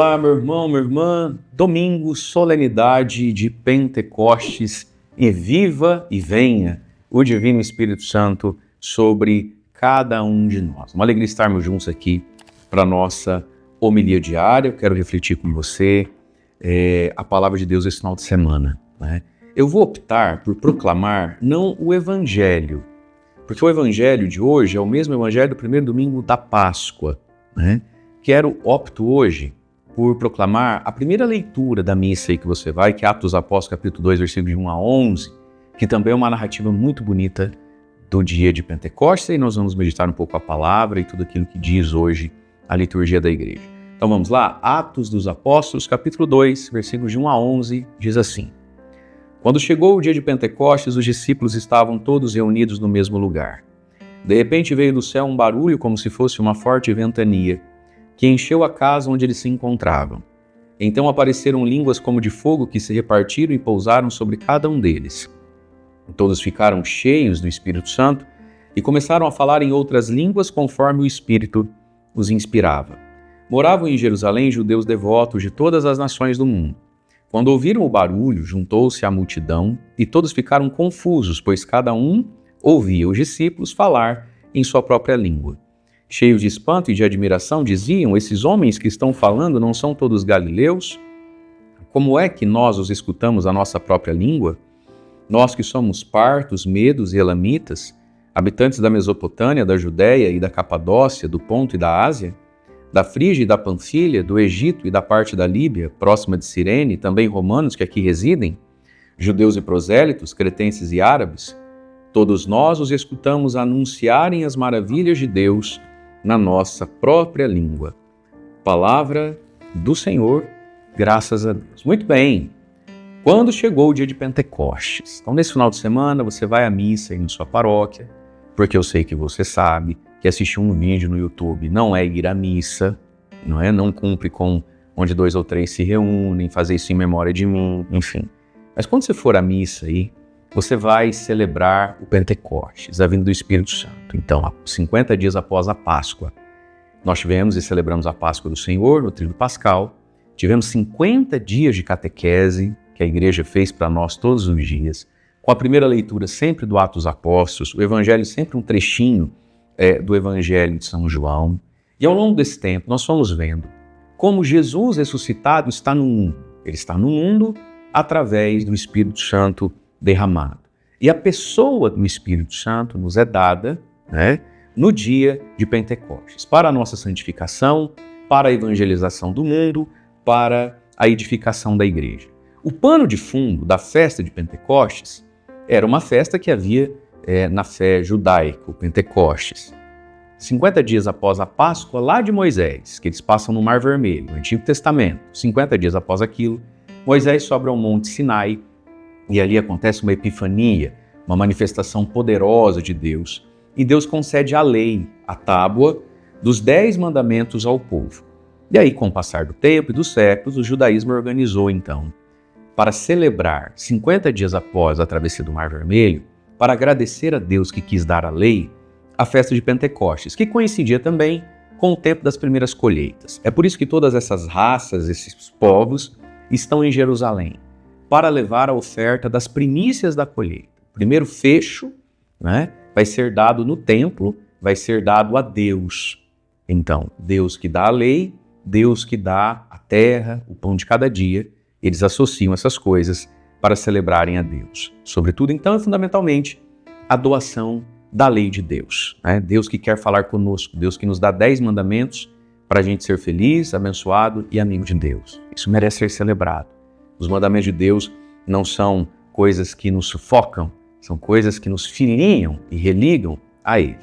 Olá, meu irmão, minha irmã. Domingo, solenidade de Pentecostes, e viva e venha o Divino Espírito Santo sobre cada um de nós. Uma alegria estarmos juntos aqui para a nossa homilia diária. Eu quero refletir com você a palavra de Deus esse final de semana, né? Eu vou optar por proclamar não o Evangelho, porque o Evangelho de hoje é o mesmo Evangelho do primeiro domingo da Páscoa, né? Opto hoje por proclamar a primeira leitura da missa aí que você vai, que é Atos dos Apóstolos, capítulo 2, versículos de 1 a 11, que também é uma narrativa muito bonita do dia de Pentecostes, e nós vamos meditar um pouco a palavra e tudo aquilo que diz hoje a liturgia da igreja. Então vamos lá, Atos dos Apóstolos, capítulo 2, versículos de 1 a 11, diz assim: Quando chegou o dia de Pentecostes, os discípulos estavam todos reunidos no mesmo lugar. De repente veio do céu um barulho como se fosse uma forte ventania, que encheu a casa onde eles se encontravam. Então apareceram línguas como de fogo que se repartiram e pousaram sobre cada um deles. Todos ficaram cheios do Espírito Santo e começaram a falar em outras línguas conforme o Espírito os inspirava. Moravam em Jerusalém judeus devotos de todas as nações do mundo. Quando ouviram o barulho, juntou-se a multidão e todos ficaram confusos, pois cada um ouvia os discípulos falar em sua própria língua. Cheios de espanto e de admiração, diziam: esses homens que estão falando não são todos galileus? Como é que nós os escutamos a nossa própria língua? Nós que somos partos, medos e elamitas, habitantes da Mesopotâmia, da Judéia e da Capadócia, do Ponto e da Ásia, da Frígia e da Panfilha, do Egito e da parte da Líbia, próxima de Cirene, também romanos que aqui residem, judeus e prosélitos, cretenses e árabes, todos nós os escutamos anunciarem as maravilhas de Deus na nossa própria língua. Palavra do Senhor, graças a Deus. Muito bem, quando chegou o dia de Pentecostes? Então, nesse final de semana, você vai à missa aí na sua paróquia, porque eu sei que você sabe que assistir um vídeo no YouTube não é ir à missa, não é? Não cumpre com onde 2 ou 3 se reúnem, fazer isso em memória de mim, enfim. Mas quando você for à missa aí, você vai celebrar o Pentecostes, a vinda do Espírito Santo. Então, 50 dias após a Páscoa, nós tivemos e celebramos a Páscoa do Senhor no Tríduo Pascal. Tivemos 50 dias de catequese que a igreja fez para nós todos os dias, com a primeira leitura sempre do Atos dos Apóstolos, o Evangelho sempre um trechinho do Evangelho de São João. E ao longo desse tempo nós fomos vendo como Jesus ressuscitado está no mundo. Ele está no mundo através do Espírito Santo derramado. E a pessoa do Espírito Santo nos é dada, né, no dia de Pentecostes, para a nossa santificação, para a evangelização do mundo, para a edificação da igreja. O pano de fundo da festa de Pentecostes era uma festa que havia na fé judaica, o Pentecostes. 50 dias após a Páscoa, lá de Moisés, que eles passam no Mar Vermelho, no Antigo Testamento, 50 dias após aquilo, Moisés sobe ao Monte Sinai, e ali acontece uma epifania, uma manifestação poderosa de Deus. E Deus concede a lei, a tábua, dos 10 mandamentos ao povo. E aí, com o passar do tempo e dos séculos, o judaísmo organizou, então, para celebrar 50 dias após a travessia do Mar Vermelho, para agradecer a Deus que quis dar a lei, a festa de Pentecostes, que coincidia também com o tempo das primeiras colheitas. É por isso que todas essas raças, esses povos, estão em Jerusalém, para levar a oferta das primícias da colheita. O primeiro fecho, né, vai ser dado no templo, vai ser dado a Deus. Então, Deus que dá a lei, Deus que dá a terra, o pão de cada dia, eles associam essas coisas para celebrarem a Deus. Sobretudo, então, é fundamentalmente a doação da lei de Deus, né? Deus que quer falar conosco, Deus que nos dá 10 mandamentos para a gente ser feliz, abençoado e amigo de Deus. Isso merece ser celebrado. Os mandamentos de Deus não são coisas que nos sufocam, são coisas que nos filiam e religam a Ele.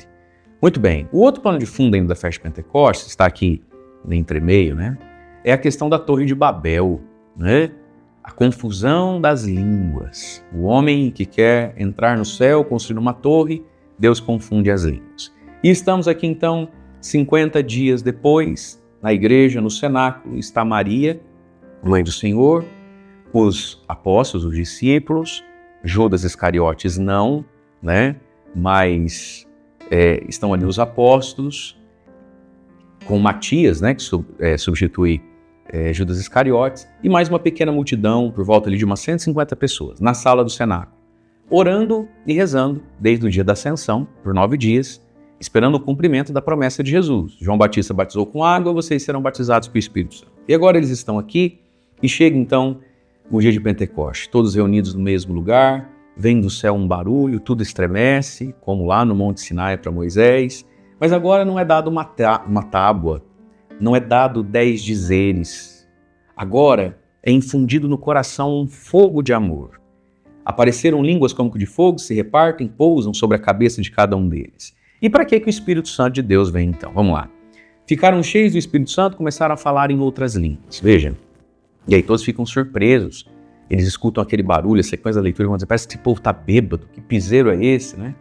Muito bem, o outro plano de fundo ainda da festa de Pentecostes, está aqui no entremeio, né? É a questão da Torre de Babel, né? A confusão das línguas. O homem que quer entrar no céu, construir uma torre, Deus confunde as línguas. E estamos aqui então, 50 dias depois, na igreja, no cenáculo, está Maria, mãe do Senhor, os apóstolos, os discípulos, Judas Iscariotes não, né? Mas estão ali os apóstolos, com Matias, né? Que substitui Judas Iscariotes, e mais uma pequena multidão, por volta ali de umas 150 pessoas, na sala do cenáculo, orando e rezando desde o dia da ascensão, por 9 dias, esperando o cumprimento da promessa de Jesus. João Batista batizou com água, vocês serão batizados com o Espírito Santo. E agora eles estão aqui, e chega então o dia de Pentecoste, todos reunidos no mesmo lugar, vem do céu um barulho, tudo estremece, como lá no Monte Sinai para Moisés, mas agora não é dado uma tábua, não é dado 10 dizeres. Agora é infundido no coração um fogo de amor. Apareceram línguas como que de fogo, se repartem, pousam sobre a cabeça de cada um deles. E para que o Espírito Santo de Deus vem então? Vamos lá. Ficaram cheios do Espírito Santo, começaram a falar em outras línguas. Veja. E aí todos ficam surpresos. Eles escutam aquele barulho, a sequência da leitura, e vão dizer, parece que esse povo está bêbado, que piseiro é esse, né?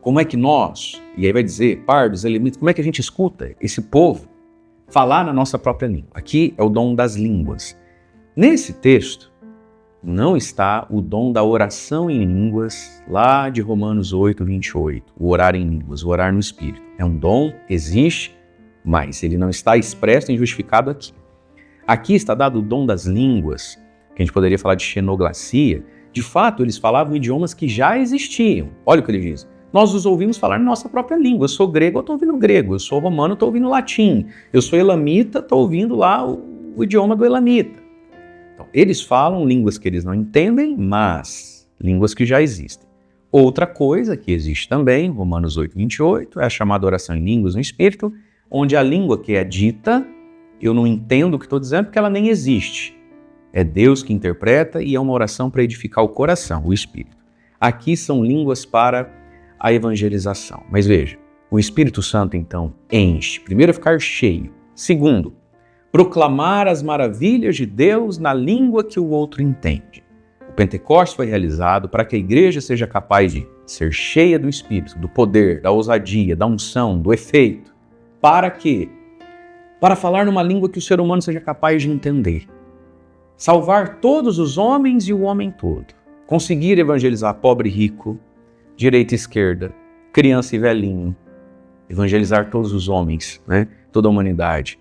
Como é que nós, e aí vai dizer, pardos, elemitas, como é que a gente escuta esse povo falar na nossa própria língua? Aqui é o dom das línguas. Nesse texto, não está o dom da oração em línguas, lá de Romanos 8, 28, o orar em línguas, o orar no Espírito. É um dom, existe, mas ele não está expresso nem justificado aqui. Aqui está dado o dom das línguas, que a gente poderia falar de xenoglacia. De fato, eles falavam idiomas que já existiam. Olha o que ele diz. Nós os ouvimos falar na nossa própria língua. Eu sou grego, eu estou ouvindo grego. Eu sou romano, eu estou ouvindo latim. Eu sou elamita, estou ouvindo lá o idioma do elamita. Então, eles falam línguas que eles não entendem, mas línguas que já existem. Outra coisa que existe também, Romanos 8, 28, é a chamada oração em línguas no Espírito, onde a língua que é dita, eu não entendo o que estou dizendo porque ela nem existe. É Deus que interpreta e é uma oração para edificar o coração, o Espírito. Aqui são línguas para a evangelização. Mas veja, o Espírito Santo então enche. Primeiro, ficar cheio. Segundo, proclamar as maravilhas de Deus na língua que o outro entende. O Pentecostes foi realizado para que a igreja seja capaz de ser cheia do Espírito, do poder, da ousadia, da unção, do efeito. Para quê? Para falar numa língua que o ser humano seja capaz de entender. Salvar todos os homens e o homem todo. Conseguir evangelizar pobre e rico, direita e esquerda, criança e velhinho. Evangelizar todos os homens, né? Toda a humanidade.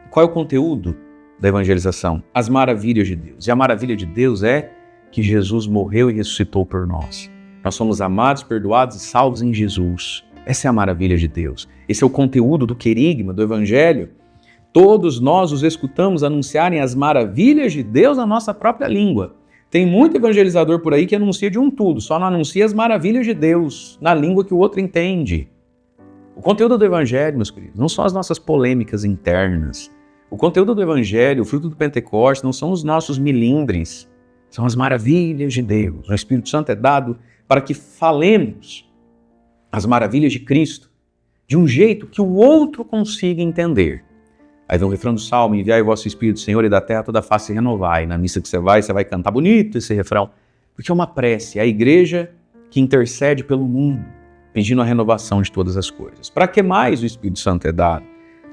Qual é o conteúdo da evangelização? As maravilhas de Deus. E a maravilha de Deus é que Jesus morreu e ressuscitou por nós. Nós somos amados, perdoados e salvos em Jesus. Essa é a maravilha de Deus. Esse é o conteúdo do querigma, do Evangelho. Todos nós os escutamos anunciarem as maravilhas de Deus na nossa própria língua. Tem muito evangelizador por aí que anuncia de um tudo, só não anuncia as maravilhas de Deus na língua que o outro entende. O conteúdo do Evangelho, meus queridos, não são as nossas polêmicas internas. O conteúdo do Evangelho, o fruto do Pentecostes, não são os nossos milindres, são as maravilhas de Deus. O Espírito Santo é dado para que falemos as maravilhas de Cristo de um jeito que o outro consiga entender. Aí vem o refrão do Salmo, enviai o vosso Espírito, Senhor, e da terra toda a face renovai. Na missa que você vai cantar bonito esse refrão, porque é uma prece, é a igreja que intercede pelo mundo, pedindo a renovação de todas as coisas. Para que mais o Espírito Santo é dado?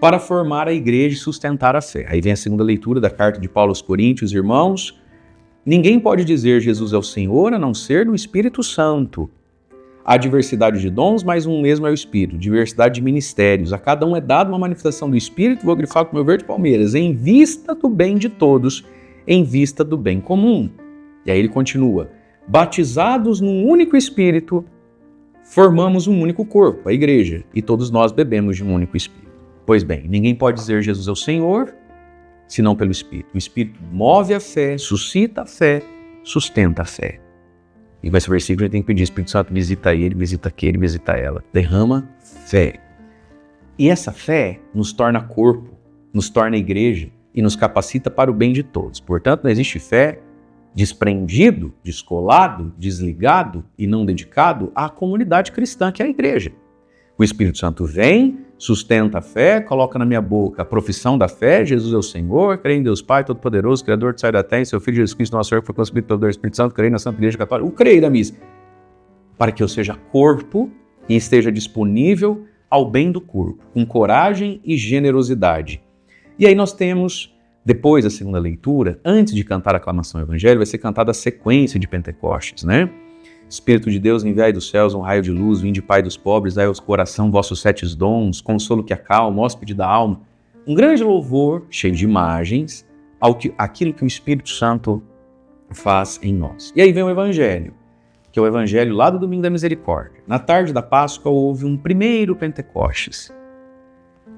Para formar a igreja e sustentar a fé. Aí vem a segunda leitura da carta de Paulo aos Coríntios, irmãos. Ninguém pode dizer Jesus é o Senhor a não ser no Espírito Santo. Há diversidade de dons, mas um mesmo é o Espírito. Diversidade de ministérios. A cada um é dada uma manifestação do Espírito, vou grifar com o meu verde palmeiras, em vista do bem de todos, em vista do bem comum. E aí ele continua. Batizados num único Espírito, formamos um único corpo, a igreja, e todos nós bebemos de um único Espírito. Pois bem, ninguém pode dizer Jesus é o Senhor, senão pelo Espírito. O Espírito move a fé, suscita a fé, sustenta a fé. E vai ser o versículo, a gente tem que pedir, Espírito Santo, visita ele, visita aquele, visita ela. Derrama fé. E essa fé nos torna corpo, nos torna igreja e nos capacita para o bem de todos. Portanto, não existe fé desprendido, descolado, desligado e não dedicado à comunidade cristã, que é a igreja. O Espírito Santo vem, sustenta a fé, coloca na minha boca a profissão da fé, Jesus é o Senhor, creio em Deus Pai Todo-Poderoso, Criador do céu e da terra, em seu Filho Jesus Cristo, nosso Senhor, que foi concebido pelo Espírito Santo, creio na Santa Igreja Católica, o creio da missa, para que eu seja corpo e esteja disponível ao bem do corpo, com coragem e generosidade. E aí nós temos, depois da segunda leitura, antes de cantar a aclamação ao Evangelho, vai ser cantada a sequência de Pentecostes, né? Espírito de Deus, enviai dos céus um raio de luz, vinde Pai dos pobres, dai ao coração vossos 7 dons, consolo que acalma, hóspede da alma. um grande louvor, cheio de imagens, aquilo que o Espírito Santo faz em nós. E aí vem o Evangelho, que é o Evangelho lá do Domingo da Misericórdia. Na tarde da Páscoa houve um primeiro Pentecostes.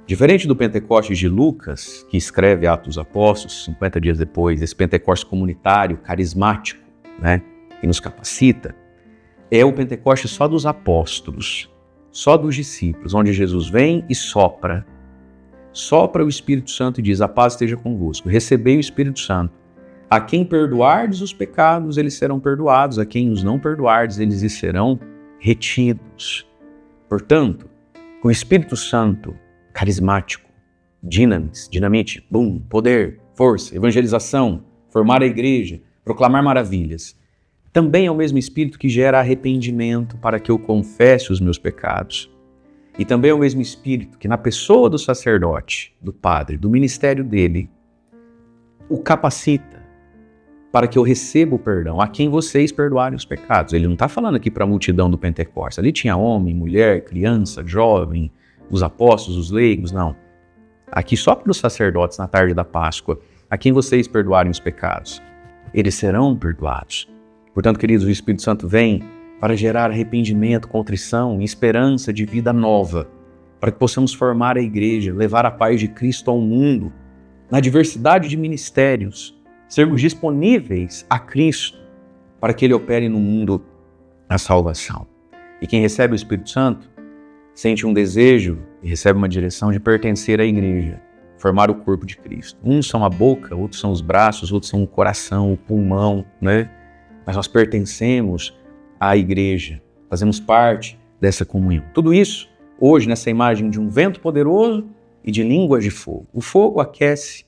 Diferente do Pentecostes de Lucas, que escreve Atos dos Apóstolos, 50 dias depois, esse Pentecostes comunitário, carismático, né, que nos capacita, é o Pentecostes só dos apóstolos, só dos discípulos, onde Jesus vem e sopra o Espírito Santo e diz: a paz esteja convosco, recebei o Espírito Santo. A quem perdoardes os pecados, eles serão perdoados, a quem os não perdoardes, eles lhes serão retidos. Portanto, com o Espírito Santo carismático, dinamite, poder, força, evangelização, formar a igreja, proclamar maravilhas, também é o mesmo Espírito que gera arrependimento para que eu confesse os meus pecados. E também é o mesmo Espírito que, na pessoa do sacerdote, do padre, do ministério dele, o capacita para que eu receba o perdão a quem vocês perdoarem os pecados. Ele não está falando aqui para a multidão do Pentecostes. Ali tinha homem, mulher, criança, jovem, os apóstolos, os leigos, não. Aqui só para os sacerdotes na tarde da Páscoa, a quem vocês perdoarem os pecados, eles serão perdoados. Portanto, queridos, o Espírito Santo vem para gerar arrependimento, contrição e esperança de vida nova, para que possamos formar a igreja, levar a paz de Cristo ao mundo, na diversidade de ministérios, sermos disponíveis a Cristo para que Ele opere no mundo a salvação. E quem recebe o Espírito Santo sente um desejo e recebe uma direção de pertencer à igreja, formar o corpo de Cristo. Uns são a boca, outros são os braços, outros são o coração, o pulmão, né? Mas nós pertencemos à igreja, fazemos parte dessa comunhão. Tudo isso, hoje, nessa imagem de um vento poderoso e de línguas de fogo. O fogo aquece,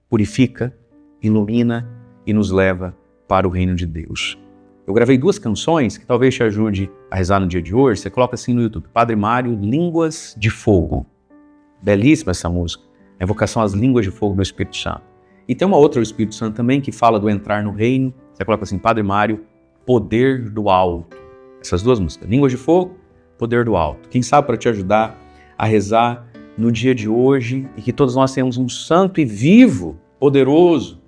purifica, ilumina e nos leva para o reino de Deus. Eu gravei 2 canções que talvez te ajude a rezar no dia de hoje. Você coloca assim no YouTube, Padre Mário, Línguas de Fogo. Belíssima essa música. A invocação às línguas de fogo do Espírito Santo. E tem uma outra do Espírito Santo também que fala do entrar no reino. Você coloca assim, Padre Mário, Poder do Alto. Essas 2 músicas, Línguas de Fogo, Poder do Alto. Quem sabe para te ajudar a rezar no dia de hoje e que todos nós tenhamos um santo e vivo, poderoso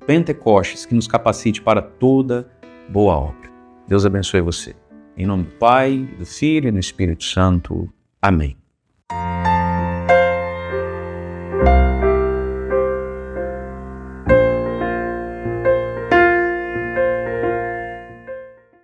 Pentecostes que nos capacite para toda boa obra. Deus abençoe você. Em nome do Pai, do Filho e do Espírito Santo. Amém.